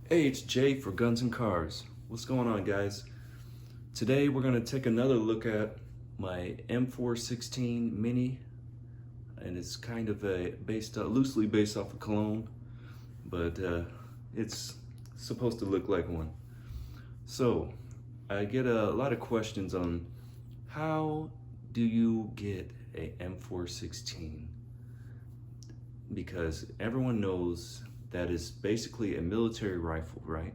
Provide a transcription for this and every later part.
Hey, it's Jay for Guns and Cars. What's going on, guys? Today we're going to take another look at my M416 Mini, and it's kind of loosely based off of Cologne, but it's supposed to look like one. So I get a lot of questions on how do you get a M416, because everyone knows that is basically a military rifle, right?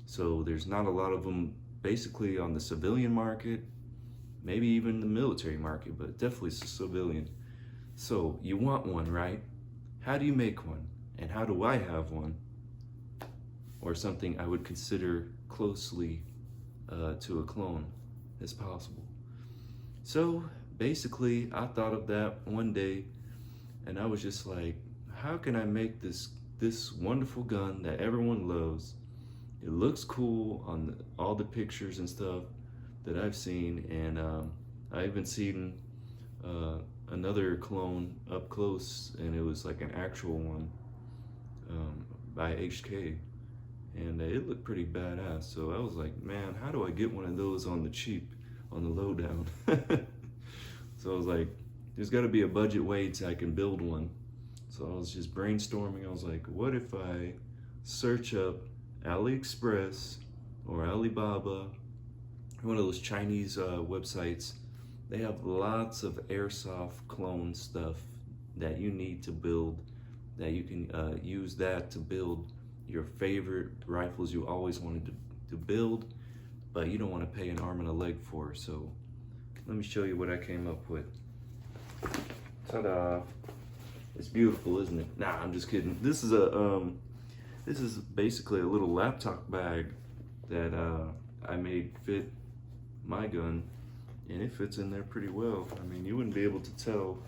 So there's not a lot of them basically on the civilian market, maybe even the military market, but definitely civilian. So you want one, right? How do you make one? And how do I have one? Or something I would consider closely to a clone as possible. So basically I thought of that one day and I was just like, how can I make this wonderful gun that everyone loves? It looks cool on all the pictures and stuff that I've seen, and I even seen another clone up close, and it was like an actual one by H&K, and it looked pretty badass. So I was like, man, how do I get one of those on the cheap, on the lowdown? So I was like, there's got to be a budget way I can build one. So I was just brainstorming. I was like, what if I search up AliExpress or Alibaba, one of those Chinese websites. They have lots of airsoft clone stuff that you need to build, that you can use that to build your favorite rifles you always wanted to build, but you don't want to pay an arm and a leg for. So let me show you what I came up with. Ta-da! It's beautiful, isn't it? Nah, I'm just kidding. This is basically a little laptop bag that I made fit my gun, and it fits in there pretty well. I mean, you wouldn't be able to tell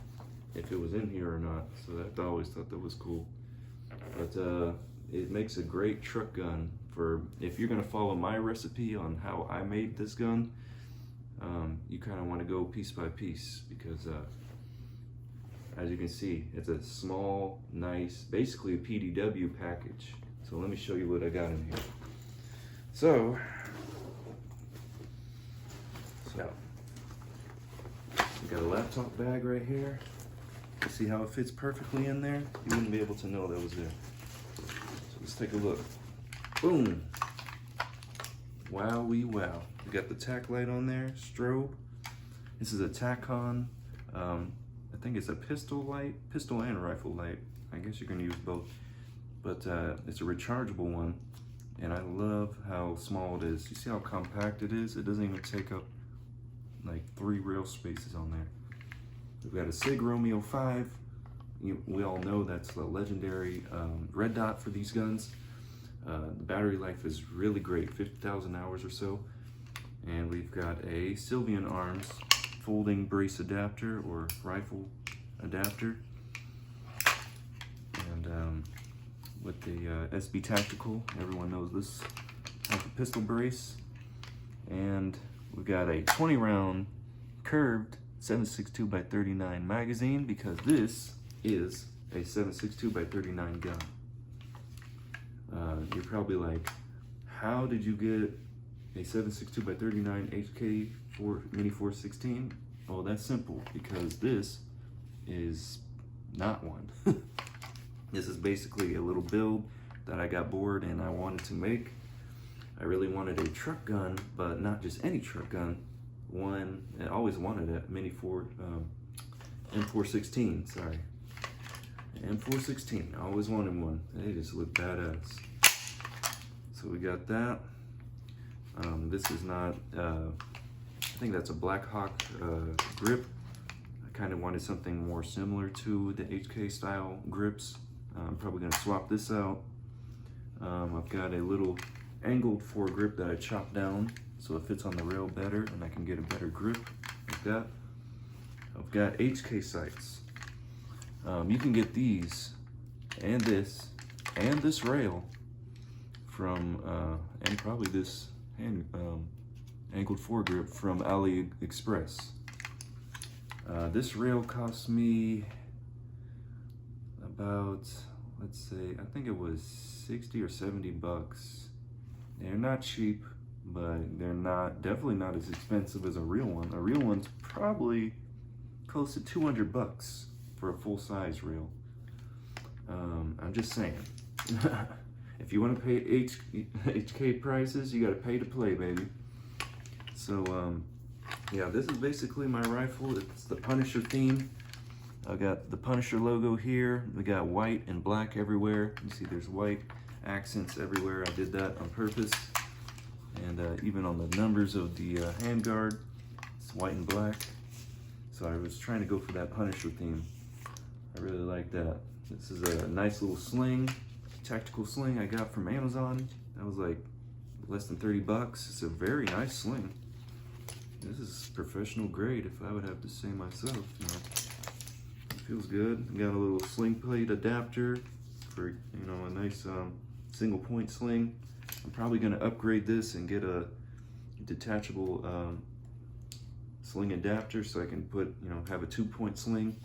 if it was in here or not, so I always thought that was cool. But it makes a great truck gun for if you're gonna follow my recipe on how I made this gun. You kind of want to go piece by piece, because as you can see, it's a small, nice, basically a PDW package. So let me show you what I got in here. So we got a laptop bag right here. You see how it fits perfectly in there? You wouldn't be able to know that was there. So let's take a look. Boom. Wowee wow. We got the tack light on there, strobe. This is a Tacon. I think it's a pistol and rifle light. I guess you can use both, but it's a rechargeable one, and I love how small it is. You see how compact it is? It doesn't even take up like 3 rail spaces on there. We've got a Sig Romeo 5. We all know that's the legendary red dot for these guns. The battery life is really great, 50,000 hours or so. And we've got a Sylvian Arms folding brace adapter or rifle adapter, and with the SB Tactical, everyone knows this type of pistol brace. And we've got a 20 round curved 7.62x39 magazine, because this is a 7.62x39 gun. You're probably like, how did you get a 7.62x39 H&K4 Mini 416? Oh, that's simple, because this is not one. This is basically a little build that I got bored and I wanted to make. I really wanted a truck gun, but not just any truck gun. One, I always wanted a Mini M416, sorry. M416, I always wanted one. They just look badass. So we got that. This is not, I think that's a Black Hawk grip. I kind of wanted something more similar to the HK style grips. I'm probably gonna swap this out. I've got a little angled foregrip that I chopped down so it fits on the rail better and I can get a better grip like that. I've got HK sights. You can get these and this rail from, and probably this angled foregrip from AliExpress. This rail cost me about let's say, I think it was 60 or 70 bucks. They're not cheap, but they're definitely not as expensive as a real one. A real one's probably close to 200 bucks for a full-size reel. I'm just saying. If you want to pay HK prices, you got to pay to play, baby. So, yeah, this is basically my rifle. It's the Punisher theme. I got the Punisher logo here. We got white and black everywhere. You see there's white accents everywhere. I did that on purpose. And even on the numbers of the handguard, it's white and black. So I was trying to go for that Punisher theme. I really like that. This is a nice little sling, tactical sling I got from Amazon. That was like less than 30 bucks. It's a very nice sling. This is professional grade, if I would have to say myself. You know, it feels good. Got a little sling plate adapter for, you know, a nice single point sling. I'm probably gonna upgrade this and get a detachable sling adapter so I can put, you know, have a 2-point sling.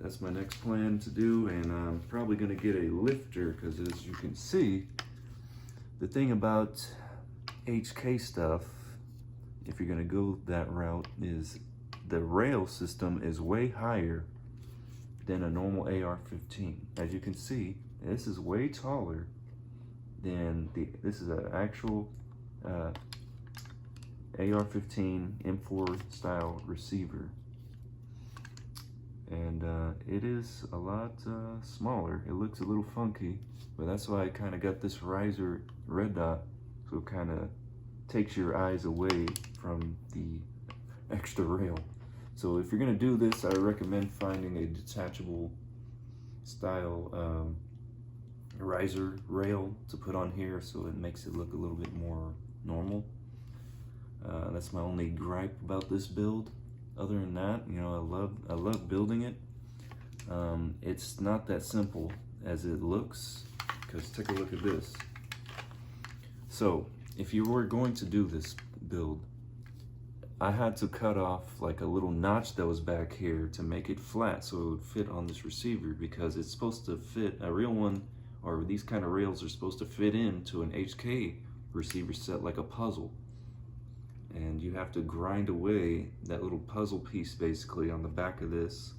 That's my next plan to do, and I'm probably gonna get a lifter because, as you can see, the thing about HK stuff, if you're gonna go that route, is the rail system is way higher than a normal AR-15. As you can see, this is way taller than this is an actual AR-15 M4 style receiver. And it is a lot smaller. It looks a little funky, but that's why I kind of got this riser red dot, so it kind of takes your eyes away from the extra rail. So if you're gonna do this, I recommend finding a detachable style riser rail to put on here, so it makes it look a little bit more normal. That's my only gripe about this build. Other than that, you know, I love building it. It's not that simple as it looks, because take a look at this. So if you were going to do this build, I had to cut off like a little notch that was back here to make it flat so it would fit on this receiver, because it's supposed to fit, a real one, or these kind of rails are supposed to fit into an HK receiver set like a puzzle. And you have to grind away that little puzzle piece basically on the back of this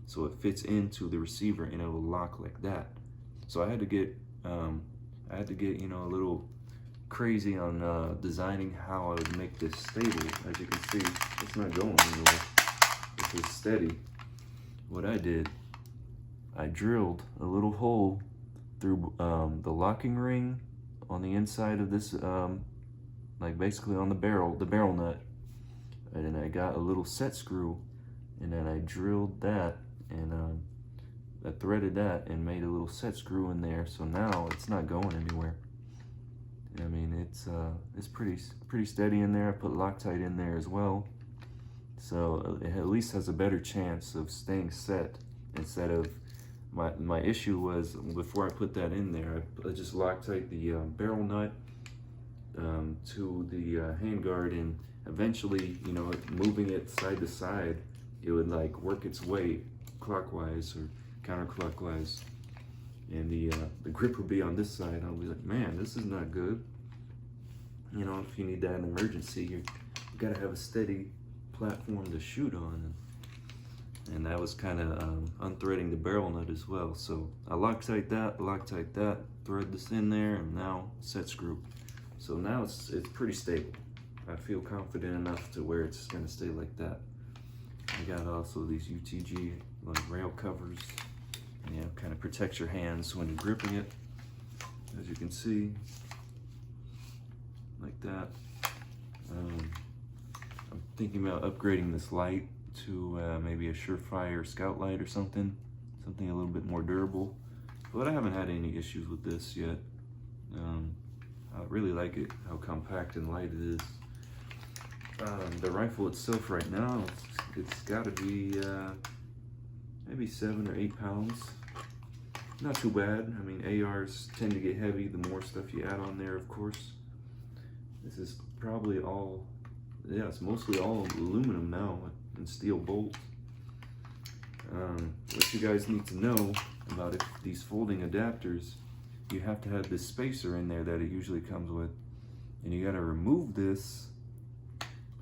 so it fits into the receiver and it will lock like that. So I had to get you know, a little crazy on designing how I would make this stable. As you can see, it's not going anywhere. This is steady. What I did, I drilled a little hole through the locking ring on the inside of this like basically on the barrel nut, and then I got a little set screw, and then I drilled that, and I threaded that and made a little set screw in there, so now it's not going anywhere. I mean, it's pretty steady in there. I put Loctite in there as well, so it at least has a better chance of staying set. Instead of my issue was, before I put that in there, I just Loctite the barrel nut to the handguard, and eventually, you know, moving it side to side, it would like work its way clockwise or counterclockwise, and the grip would be on this side. I'll be like, man, this is not good. You know, if you need that in emergency, you gotta have a steady platform to shoot on, and that was kind of unthreading the barrel nut as well. So I Loctite that, thread this in there, and now set screw. So now it's pretty stable. I feel confident enough to where it's gonna stay like that. I got also these UTG like rail covers. Yeah, kind of protects your hands when you're gripping it, as you can see, like that. I'm thinking about upgrading this light to maybe a Surefire scout light or something a little bit more durable. But I haven't had any issues with this yet. I really like it, how compact and light it is. The rifle itself right now, it's gotta be maybe 7 or 8 pounds. Not too bad. I mean, ARs tend to get heavy the more stuff you add on there, of course. This is probably all, yeah, it's mostly all aluminum now and steel bolts. What you guys need to know, about it, these folding adapters, you have to have this spacer in there that it usually comes with, and you got to remove this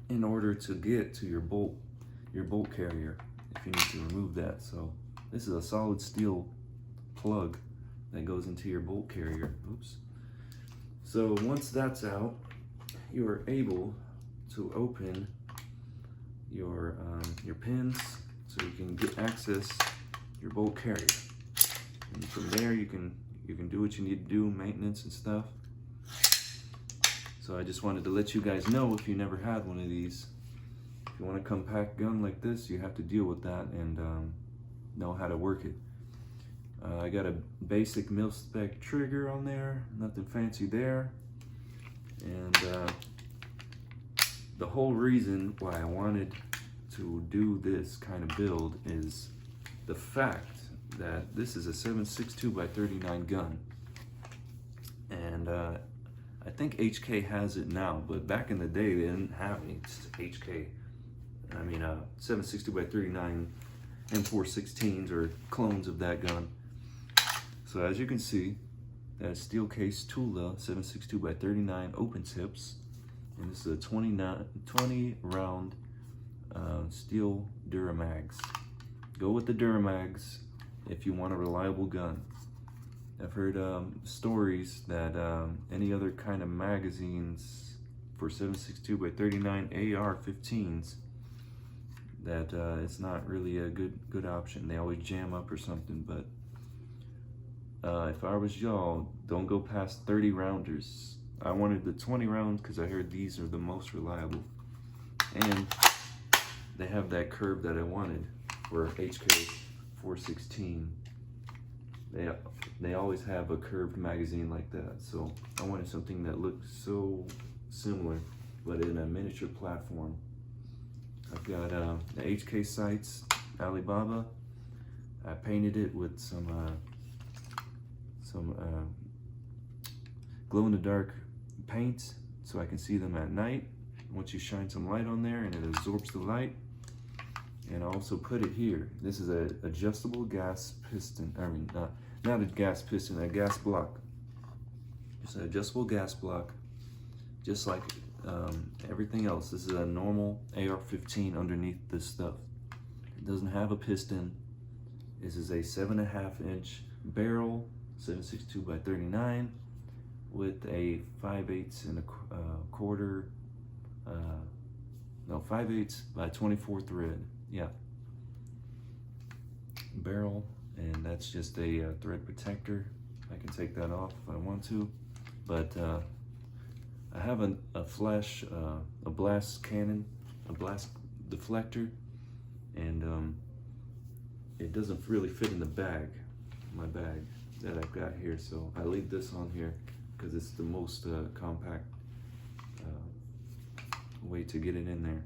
in order to get to your bolt carrier if you need to remove that. So this is a solid steel plug that goes into your bolt carrier. Oops. So once that's out, you are able to open your pins so you can get access your bolt carrier. And from there you can do what you need to do, maintenance and stuff. So I just wanted to let you guys know, if you never had one of these, if you want a compact gun like this, you have to deal with that and know how to work it. I got a basic mil-spec trigger on there, nothing fancy there. And the whole reason why I wanted to do this kind of build is the fact that this is a 7.62x39 gun. And I think HK has it now, but back in the day they didn't have any HK. I mean 7.62x39 M416s or clones of that gun. So as you can see, that steel case Tula 7.62x39 open tips, and this is a 20 round steel Duramags. Go with the Duramags if you want a reliable gun. I've heard stories that any other kind of magazines for 7.62x39 AR-15s, that it's not really a good option. They always jam up or something. But if I was y'all, don't go past 30 rounders. I wanted the 20 rounds because I heard these are the most reliable, and they have that curve that I wanted for HK416. They always have a curved magazine like that, so I wanted something that looked so similar, but in a miniature platform. I've got the HK sights, Alibaba. I painted it with some glow-in-the-dark paint so I can see them at night. Once you shine some light on there, and it absorbs the light. And I also put it here. This is a adjustable gas piston. I mean, not a gas piston, a gas block. It's an adjustable gas block, just like everything else. This is a normal AR-15 underneath this stuff. It doesn't have a piston. This is a 7.5-inch barrel, 7.62x39, with a 5/8 and a quarter. No, 5/8 by 24 thread. Yeah, barrel, and that's just a thread protector. I can take that off if I want to, but I have a flash, a blast cannon, a blast deflector, and it doesn't really fit in the bag, my bag that I've got here, so I leave this on here because it's the most compact way to get it in there.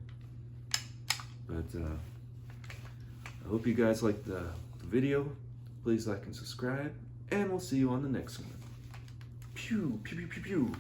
But I hope you guys liked the video. Please like and subscribe, and we'll see you on the next one. Pew, pew, pew, pew, pew.